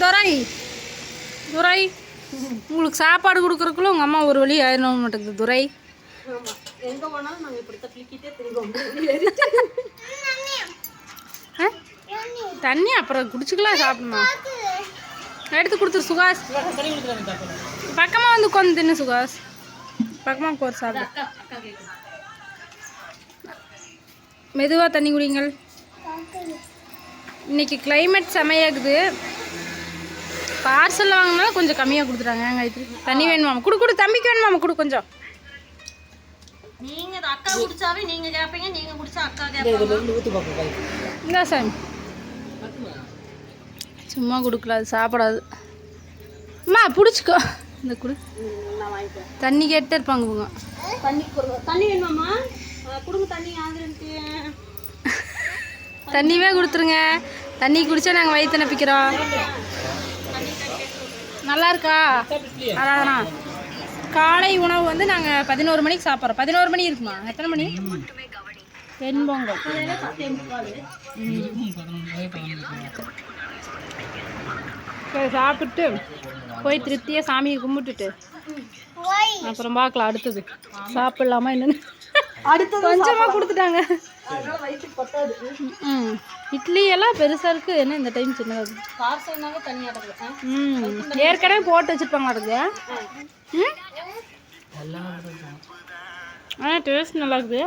துரை துரை உங்களுக்கு சாப்பாடு கொடுக்குறக்குள்ள உங்கள் அம்மா ஒரு வழி ஆயிடணும் மாட்டேங்குது துரை. எங்கே போனாலும் நாங்கள் இப்படி தப்பிக்கிட்டே தெரியும். தண்ணி அப்புறம் குடிச்சுக்கலாம் சாப்பிடணும். எடுத்து கொடுத்துரு சுகாஸ். பக்கமாக வந்து உட்காந்து தின்னு சுகாஸ். பக்கமாக உட்காரு சாப்பிடு. மெதுவாக தண்ணி குடிங்கள். இன்றைக்கி கிளைமேட் செமையாகுது. பார்சல் வாங்கினாலும் கொஞ்சம் கம்மியாக கொடுத்துட்டாங்க. தண்ணி வேணுமாமா? கொடு தம்பிக்கு வேணுமாமா? கொடு கொஞ்சம். நீங்கள் அக்கா குடிச்சாவே நீங்கள் கேட்பீங்க, நீங்கள் குடிச்சா அக்கா கேட்பீங்க. இந்தா சாமி சும்மா கொடுக்கல, அது சாப்பிடாது. அம்மா பிடிச்சிக்கோ. இந்த கொடு. நான் வாங்கிப்பேன். தண்ணி கேட்டு இருப்பாங்க இவங்க. தண்ணி வேணுமாம்மா? கொடுங்க தண்ணி. ஆகுறதுக்கு தண்ணியே கொடுத்துருங்க. தண்ணி குடித்தா நாங்கள் வயிற்று நப்பிக்கிறோம். நல்லா இருக்கா? அதான் காலை உணவு வந்து நாங்கள் 11 மணிக்கு சாப்பிட்றோம். 11 மணி இருக்குமா? எத்தனை மணி? தென்பொங்கல். சரி சாப்பிட்டு போய் திருப்தியாக சாமியை கும்பிட்டுட்டு அப்புறம் பார்க்கலாம் அடுத்தது சாப்பிட்லாமா என்னன்னு. அடுத்தது கொஞ்சமாக கொடுத்துட்டாங்க. இட்லி எல்லாம் பெருசாக இருக்குது. என்ன இந்த டைம் சின்னது பார்சல்னாவே தனியாக இருக்குது. ஏற்கனவே போட்டு வச்சுருப்பாங்க அதுக்கு. ஆனால் டேஸ்ட் நல்லா இருக்குது.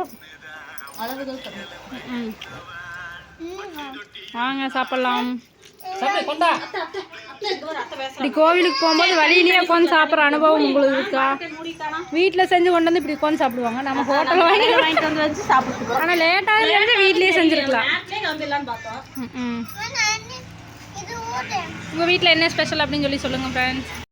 வாங்க சாப்பிட்லாம். இப்படி கோவிலுக்கு போகும்போது வழியிலேயே உட்காந்து சாப்பிட்ற அனுபவம் உங்களுக்கு இருக்கா? வீட்டில் செஞ்சு கொண்டு வந்து இப்படி உட்காந்து சாப்பிடுவாங்க. நம்ம ஹோட்டலில் வாங்கிட்டு வந்து வச்சு சாப்பிடுவோம். ஆனால் லேட்டாக இருந்து வீட்லேயே செஞ்சுருக்கலாம். உங்கள் வீட்டில் என்ன ஸ்பெஷல் அப்படின்னு சொல்லி சொல்லுங்கள் ஃப்ரெண்ட்ஸ்.